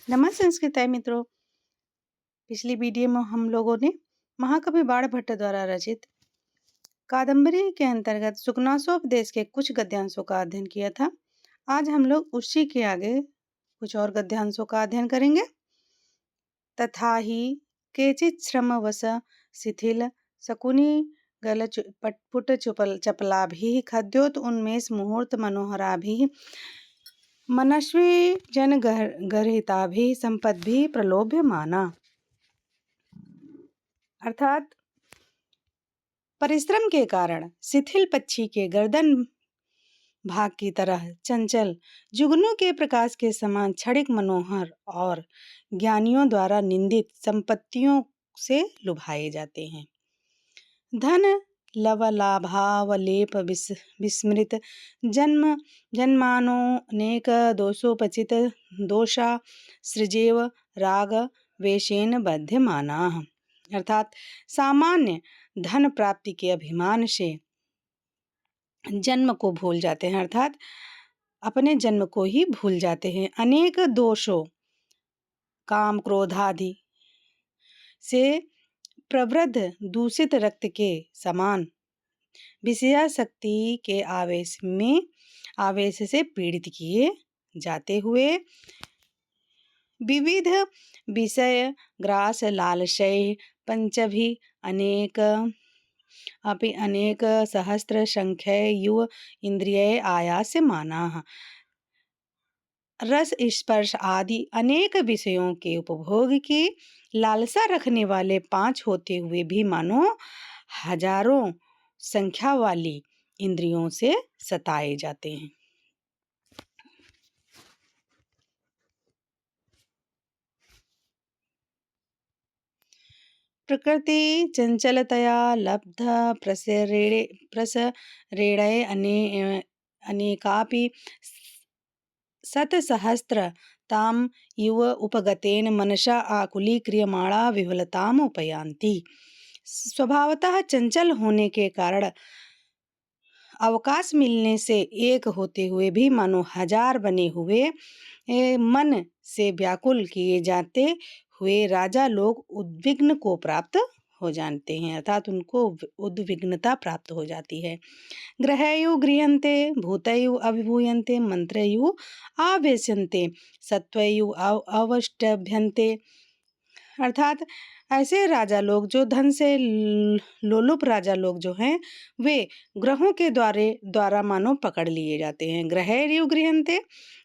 नमस्ते संस्कृत मित्रों। पिछली वीडियो में हम लोगों ने महाकवि बाणभट्ट द्वारा रचित कादंबरी के अंतर्गत सुकनासोपदेश के कुछ गद्यांशों का अध्ययन किया था। आज हम लोग उसी के आगे कुछ और गद्यांशों का अध्ययन करेंगे। तथा ही केचित् श्रमवश शिथिल शकुनी गल पटपुट चपलाभिः खद्योत उन्मेष मुहूर्त मनोहराभिः मनस्वी जन गर्हिताभिः संपद्भिः प्रलोभ्यमाना। अर्थात परिश्रम के कारण शिथिल पक्षी के गर्दन भाग की तरह चंचल जुगनू के प्रकाश के समान क्षणिक मनोहर और ज्ञानियों द्वारा निंदित संपत्तियों से लुभाए जाते हैं। धन लवलाभावलेप विस्मृत जन्म जन्मानोनेक दोषोपचित दोषा सृजेव राग वेशेन बध्यमानाः। अर्थात सामान्य धन प्राप्ति के अभिमान से जन्म को भूल जाते हैं, अर्थात अपने जन्म को ही भूल जाते हैं। अनेक दोषों काम क्रोध आदि से प्रवृद्ध दूषित रक्त के समान विषयासक्ति के आवेश से पीड़ित किए जाते हुए विविध विषय ग्रास लालशय पंचभि अनेक सहस्त्र संख्य युव इंद्रिय आयास्यमानाः। रस स्पर्श आदि अनेक विषयों के उपभोग की लालसा रखने वाले 5 होते हुए भी मानो हजारों संख्या वाली इंद्रियों से सताए जाते हैं। प्रकृति चंचलतया लब्ध प्रसरेणे अनेकापि शतसहस्र ताम इव उपगतेन मनसा आकुलीक्रियमाणा विफलताम उपयान्ति। स्वभावतः चंचल होने के कारण अवकाश मिलने से एक होते हुए भी मानो हजार बने हुए मन से व्याकुल किए जाते हुए राजा लोग उद्विग्न को प्राप्त हो जाते हैं, अर्थात उनको उद्विग्नता प्राप्त हो जाती है। ग्रहयु गृह्यन्ते भूतयु अभिभूयन्ते मंत्रयु आवेश्यन्ते सत्वयु अवष्टभ्यन्ते। अर्थात ऐसे राजा लोग जो धन से लोलुप राजा लोग जो हैं वे ग्रहों के द्वारा मानो पकड़ लिए जाते हैं। ग्रहयु गृह्यन्ते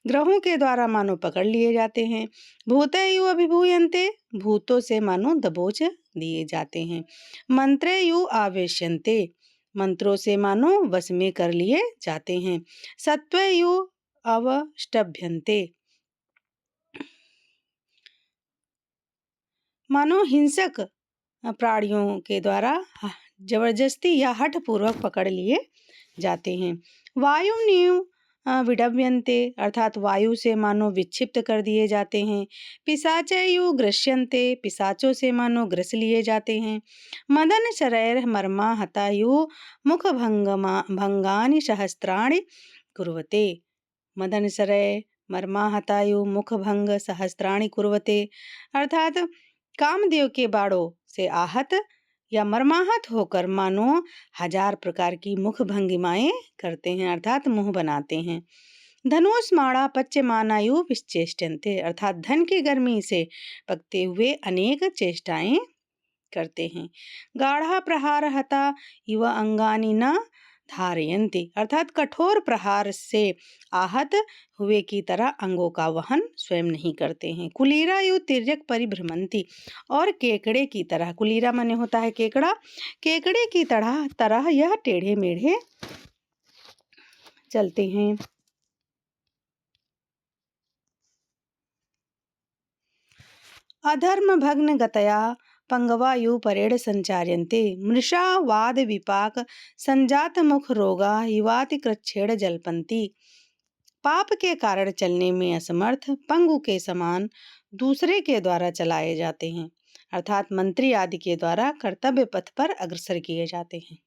ग्रहों के द्वारा मानो पकड़ लिए जाते हैं। भूतयु अभिभूयन्ते भूतों से मानो दबोच दिए जाते हैं। मंत्रयु आवेश्यन्ते मंत्रों से मानो वश में कर लिए जाते हैं। सत्वयु अवष्टभ्यन्ते मानो हिंसक प्राणियों के द्वारा जबरदस्ती या हठ पूर्वक पकड़ लिए जाते हैं। वायुनीव विडम्यन्ते अर्थात वायु से मानो विक्षिप्त कर दिए जाते हैं। पिशाचयु ग्रस्यन्ते पिशाचों से मानो ग्रस लिए जाते हैं। मदन शरैर मर्मा हतायु मुख भंगानि सहस्त्राणि कुर्वते। मदन शरय मर्मा हतायु मुख भंग सहस्त्राणि कुर्वते अर्थात कामदेव के बाणों से आहत या मर्माहत होकर मानो 1000 प्रकार की मुख भंगिमाएं करते हैं, अर्थात मुंह बनाते हैं। धनुष्माणा पच्यमानायु विश्चेष्टन्ते अर्थात धन की गर्मी से पकते हुए अनेक चेष्टाएं करते हैं। गाढ़ा प्रहार हता इव अंगानि न धारयन्ति अर्थात कठोर प्रहार से आहत हुए की तरह अंगों का वहन स्वयं नहीं करते हैं। कुलीरा यु तिर्यक परिभ्रमंती और केकड़े की तरह, कुलीरा माने होता है केकड़ा, केकड़े की तरह यह टेढ़े मेढ़े चलते हैं। अधर्म भग्न गतया पंगवायु परेड संचार्यन्ते मृषा वाद विपाक संजात मुख रोगा युवाति कृच्छेड़ जल्पन्ति। पाप के कारण चलने में असमर्थ पंगु के समान दूसरे के द्वारा चलाए जाते हैं, अर्थात मंत्री आदि के द्वारा कर्तव्य पथ पर अग्रसर किए जाते हैं।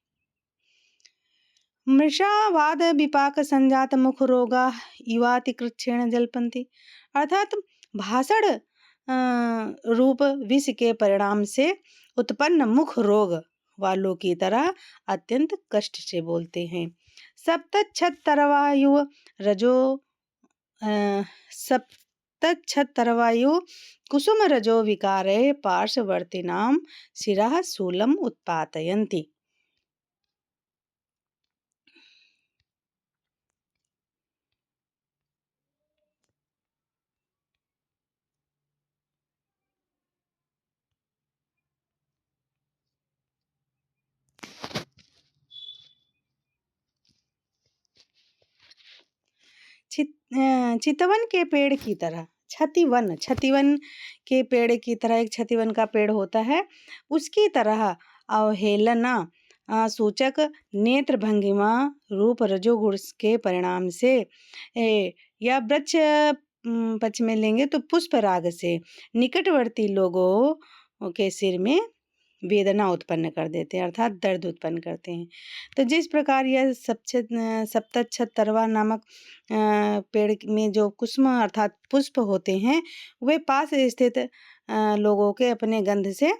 मृषा वाद विपाक संजात मुख रोगा युवाति कृच्छेण जल्पन्ति अर्थात भाषण रूप विष के परिणाम से उत्पन्न मुख रोग वालों की तरह अत्यंत कष्ट से बोलते हैं। सप्तच्छतरवायु रजो सप्तच्छतरवायु कुसुम रजो विकारे पार्श्ववर्तीनां शिरः शूलम् उत्पादयन्ति। चितवन के पेड़ की तरह छतिवन छतिवन के पेड़ की तरह एक छतिवन का पेड़ होता है, उसकी तरह अवहेलना सूचक नेत्र भंगिमा रूप रजोगुण के परिणाम से या वृक्ष पक्ष में लेंगे तो पुष्प राग से निकटवर्ती लोगों के सिर में वेदना उत्पन्न कर देते हैं, अर्थात दर्द उत्पन्न करते हैं। तो जिस प्रकार यह सप्तच्छतरवा नामक पेड़ में जो कुसुम अर्थात पुष्प होते हैं वे पास स्थित लोगों के अपने गंध से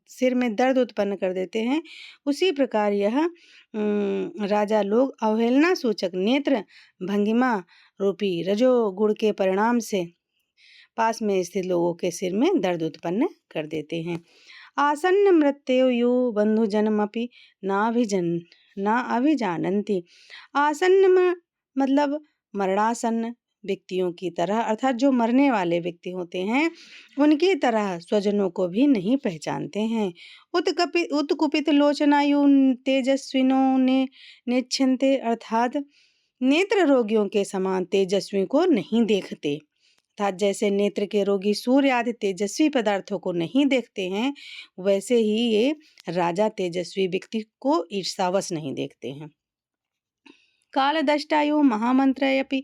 सिर में दर्द उत्पन्न कर देते हैं, उसी प्रकार यह राजा लोग अवहेलना सूचक नेत्र भंगिमा रूपी रजोगुण के परिणाम से पास में स्थित लोगों के सिर में दर्द उत्पन्न कर देते हैं। आसन्न मृत्युर्यु बंधुजनमपि न अभिजानन्ति। आसन्न मतलब मरणासन्न व्यक्तियों की तरह अर्थात जो मरने वाले व्यक्ति होते हैं उनकी तरह स्वजनों को भी नहीं पहचानते हैं। उत्कुपित लोचनायु तेजस्विनों ने नेच्छन्ते अर्थात नेत्र रोगियों के समान तेजस्वी को नहीं देखते, अर्थात जैसे नेत्र के रोगी सूर्य आदि तेजस्वी पदार्थों को नहीं देखते हैं वैसे ही ये राजा तेजस्वी व्यक्ति को ईर्ष्यावश नहीं देखते हैं। कालदष्टायु महामंत्रयपि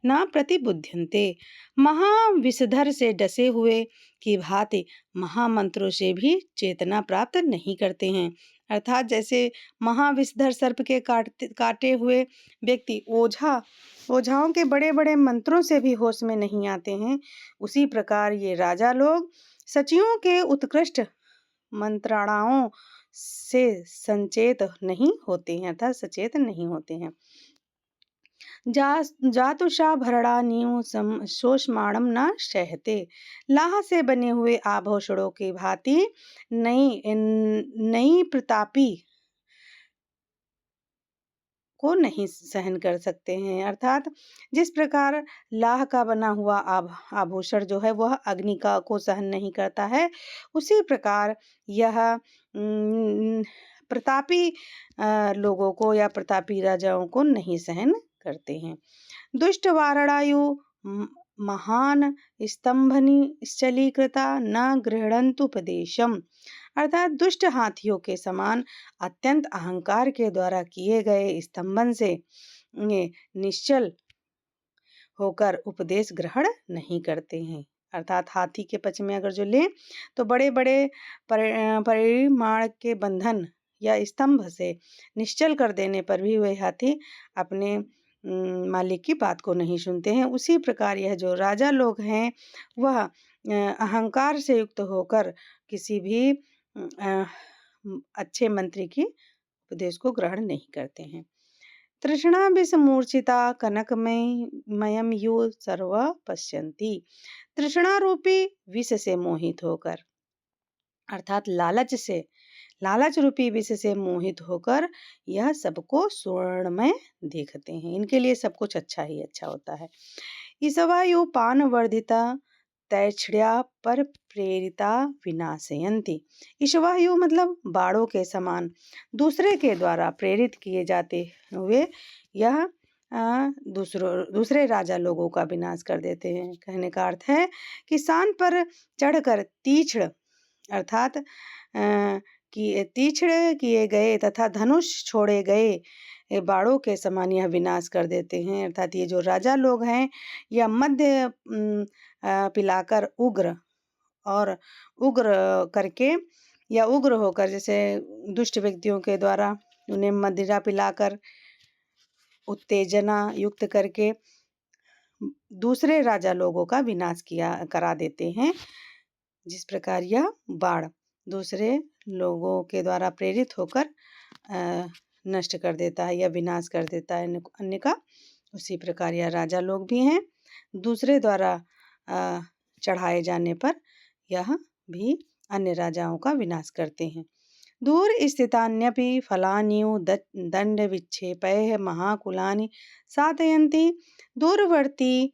न प्रतिबुध्यन्ते। महाविषधर से डसे हुए की भांति महामंत्रों से भी चेतना प्राप्त नहीं करते हैं, अर्थात जैसे महाविषधर सर्प के काटे हुए व्यक्ति ओझाओं के बड़े बड़े मंत्रों से भी होश में नहीं आते हैं, उसी प्रकार ये राजा लोग सचियों के उत्कृष्ट मंत्रणाओं से संचेत नहीं होते हैं, अर्थात सचेत नहीं होते हैं। जातुषा भरड़ा नीव शोषमाणम न सहते। लाह से बने हुए आभूषणों की भांति नई प्रतापी को नहीं सहन कर सकते हैं, अर्थात जिस प्रकार लाह का बना हुआ आभूषण जो है वह अग्नि को सहन नहीं करता है, उसी प्रकार यह प्रतापी लोगों को या प्रतापी राजाओं को नहीं सहन करते हैं। दुष्ट वारणायु महान स्तंभनी श्चलीकृता न गृह्णन्तु उपदेशम। अर्थात दुष्ट हाथियों के समान अत्यंत अहंकार के द्वारा किए गए स्तंभन से निश्चल होकर उपदेश ग्रहण नहीं करते हैं। अर्थात हाथी के पक्ष में अगर जो ले तो बड़े बड़े परिमाण के बंधन या स्तंभ से निश्चल कर देने पर भी वह हाथी अपने मालिक की बात को नहीं सुनते हैं। उसी प्रकार यह जो राजा लोग हैं वह अहंकार से युक्त होकर किसी भी अच्छे मंत्री की उपदेश को ग्रहण नहीं करते हैं। तृष्णा विष मूर्छिता कनकमयम यु सर्व पश्यन्ति। तृष्णा रूपी विष से मोहित होकर अर्थात लालच रूपी विष से मोहित होकर यह सबको स्वर्णमय देखते हैं, इनके लिए सब कुछ अच्छा ही अच्छा होता है। ईशवायु पान वर्धिता तैक्ष्ण्या पर प्रेरिता विनाशयन्ति। ईशवायु मतलब बाड़ों के समान दूसरे के द्वारा प्रेरित किए जाते हुए यह दूसरे राजा लोगों का विनाश कर देते हैं। कहने का अर्थ है कि शान पर चढ़कर तीक्ष्ण अर्थात कि तीक्ष्ण किए गए तथा धनुष छोड़े गए बाड़ों के समान यह विनाश कर देते हैं। अर्थात ये जो राजा लोग हैं यह मध्य पिलाकर उग्र करके या उग्र होकर जैसे दुष्ट व्यक्तियों के द्वारा उन्हें मदिरा पिलाकर उत्तेजना युक्त करके दूसरे राजा लोगों का विनाश करा देते हैं। जिस प्रकार यह बाण दूसरे लोगों के द्वारा प्रेरित होकर नष्ट कर देता है या विनाश कर देता है अन्य का, उसी प्रकार यह राजा लोग भी हैं। दूसरे द्वारा चढ़ाए जाने पर यह भी अन्य राजाओं का विनाश करते हैं। दूर स्थितान्यपि फलान्यु दंड विक्षेपैः महाकुलानि साधयन्ति। दूरवर्ती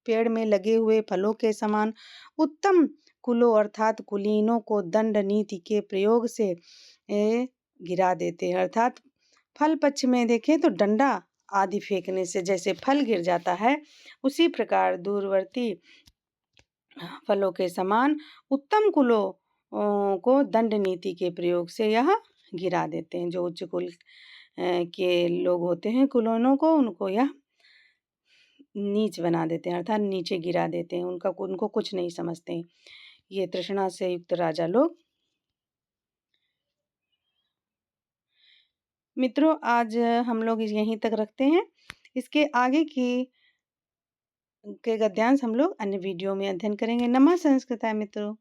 पेड़ में लगे हुए फलों के समान उत्तम कुलों अर्थात कुलीनों को दंड नीति के प्रयोग से गिरा देते हैं। अर्थात फल पक्ष में देखें तो डंडा आदि फेंकने से जैसे फल गिर जाता है, उसी प्रकार दूरवर्ती फलों के समान उत्तम कुलों को दंड नीति के प्रयोग से यह गिरा देते हैं। जो उच्च कुल के लोग होते हैं कुलीनों को, उनको यह नीच बना देते हैं अर्थात नीचे गिरा देते हैं, उनको कुछ नहीं समझते हैं। ये तृष्णा से युक्त राजा लोग। मित्रों, आज हम लोग यहीं तक रखते हैं। इसके आगे के गद्यांश हम लोग अन्य वीडियो में अध्ययन करेंगे। नमः संस्कृताय मित्रों।